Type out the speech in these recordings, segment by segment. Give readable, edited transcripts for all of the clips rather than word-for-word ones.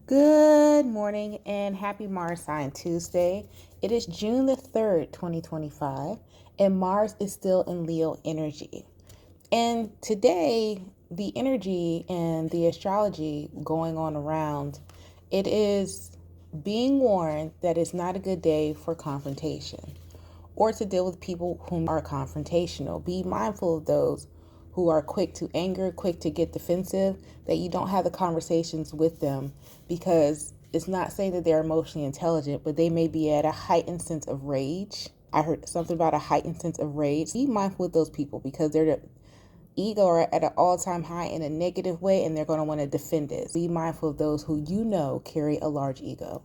Good morning and happy Mars Sign Tuesday. It is June the 3rd, 2025, and Mars is still in Leo energy. And today, the energy and the astrology going on around, it is being warned that it's not a good day for confrontation or to deal with people who are confrontational. Be mindful of those who are quick to anger, quick to get defensive, that you don't have the conversations with them, because it's not saying that they're emotionally intelligent, but they may be at a heightened sense of rage. I heard something about a heightened sense of rage. Be mindful of those people because their ego are at an all-time high in a negative way, and they're going to want to defend it. Be mindful of those who you know carry a large ego.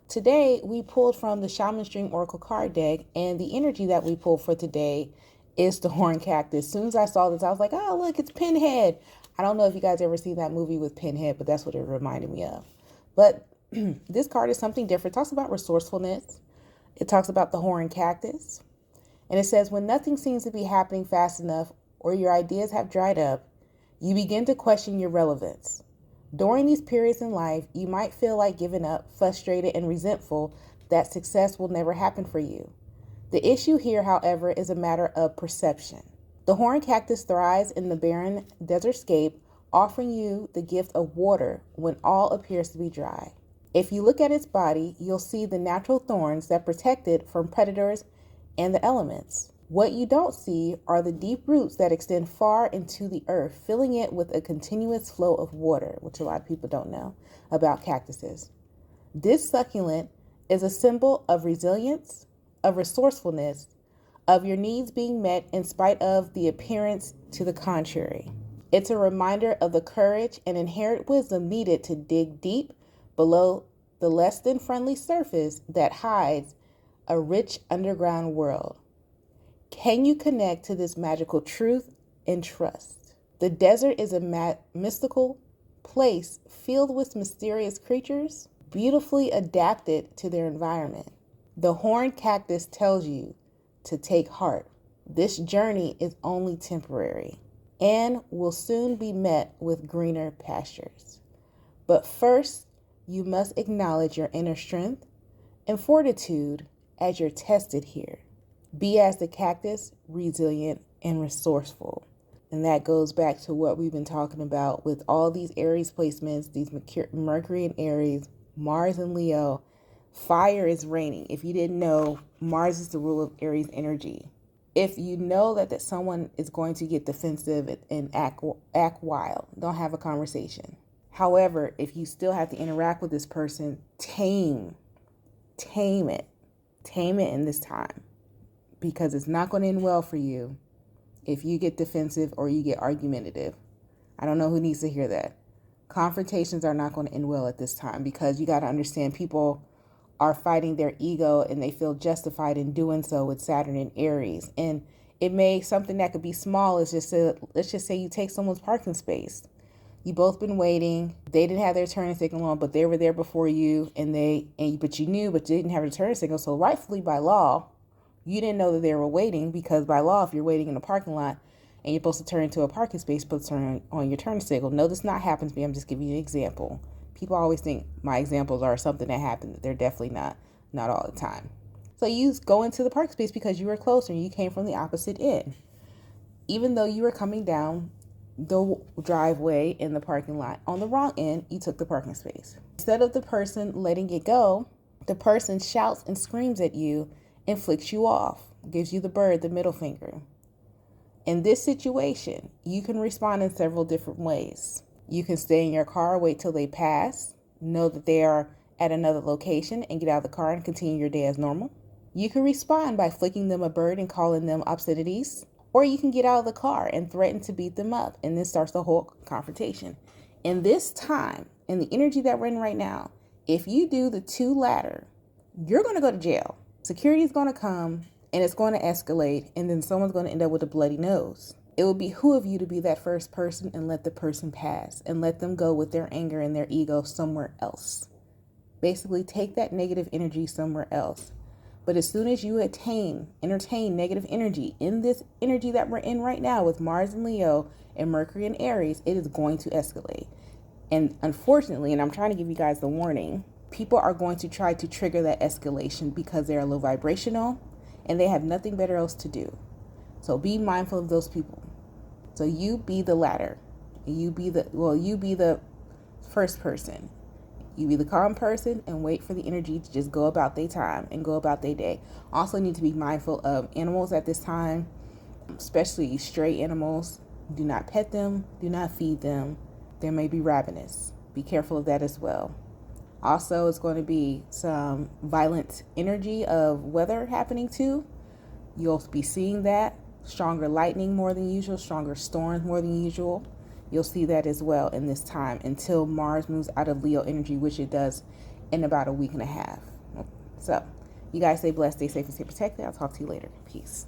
Today, we pulled from the Shaman's Dream Oracle card deck, and the energy that we pulled for today is the horn cactus. As soon as I saw this, I was like, oh, look, it's Pinhead. I don't know if you guys ever seen that movie with Pinhead, but that's what it reminded me of. But this card is something different. It talks about resourcefulness. It talks about the horn cactus. And it says, when nothing seems to be happening fast enough or your ideas have dried up, you begin to question your relevance. During these periods in life, you might feel like giving up, frustrated, and resentful that success will never happen for you. The issue here, however, is a matter of perception. The horn cactus thrives in the barren desertscape, offering you the gift of water when all appears to be dry. If you look at its body, you'll see the natural thorns that protect it from predators and the elements. What you don't see are the deep roots that extend far into the earth, filling it with a continuous flow of water, which a lot of people don't know about cactuses. This succulent is a symbol of resilience, of resourcefulness, of your needs being met in spite of the appearance to the contrary. It's a reminder of the courage and inherent wisdom needed to dig deep below the less than friendly surface that hides a rich underground world. Can you connect to this magical truth and trust? The desert is a mystical place filled with mysterious creatures, beautifully adapted to their environment. The horned cactus tells you to take heart. This journey is only temporary and will soon be met with greener pastures. But first, you must acknowledge your inner strength and fortitude as you're tested here. Be as the cactus, resilient and resourceful. And that goes back to what we've been talking about with all these Aries placements, these Mercury and Aries, Mars and Leo. Fire is reigning. If you didn't know, Mars is the rule of Aries energy. If you know that someone is going to get defensive and act wild, don't have a conversation. However, if you still have to interact with this person, tame it. Tame it in this time, because it's not going to end well for you if you get defensive or you get argumentative. I don't know who needs to hear that. Confrontations are not going to end well at this time, because you got to understand people are fighting their ego and they feel justified in doing so with Saturn and Aries. And it may, something that could be small is let's just say you take someone's parking space. You both been waiting. They didn't have their turn signal on, but they were there before you, but you knew, but you didn't have a turn signal. So rightfully by law, you didn't know that they were waiting, because by law, if you're waiting in a parking lot and you're supposed to turn into a parking space, put turn on your turn signal. No, this not happens to me. I'm just giving you an example. People always think my examples are something that happened. They're definitely not all the time. So you go into the parking space because you were closer and you came from the opposite end. Even though you were coming down the driveway in the parking lot on the wrong end, you took the parking space. Instead of the person letting it go, the person shouts and screams at you and flicks you off, gives you the bird, the middle finger. In this situation, you can respond in several different ways. You can stay in your car, wait till they pass, know that they are at another location, and get out of the car and continue your day as normal. You can respond by flicking them a bird and calling them obscenities, or you can get out of the car and threaten to beat them up, and this starts the whole confrontation. In this time, in the energy that we're in right now, if you do the two latter, you're going to go to jail. Security is going to come and it's going to escalate, and then someone's going to end up with a bloody nose. It will behoove you to be that first person and let the person pass and let them go with their anger and their ego somewhere else. Basically, take that negative energy somewhere else. But as soon as you entertain negative energy in this energy that we're in right now with Mars and Leo and Mercury and Aries, it is going to escalate. And unfortunately, and I'm trying to give you guys the warning, people are going to try to trigger that escalation because they're low vibrational and they have nothing better else to do. So be mindful of those people. So you be the latter. You be the first person. You be the calm person and wait for the energy to just go about their time and go about their day. Also need to be mindful of animals at this time, especially stray animals. Do not pet them. Do not feed them. They may be ravenous. Be careful of that as well. Also, it's going to be some violent energy of weather happening too. You'll be seeing that. Stronger lightning more than usual, stronger storms more than usual. You'll see that as well in this time until Mars moves out of Leo energy, which it does in about a week and a half. So, you guys stay blessed, stay safe, and stay protected. I'll talk to you later. Peace.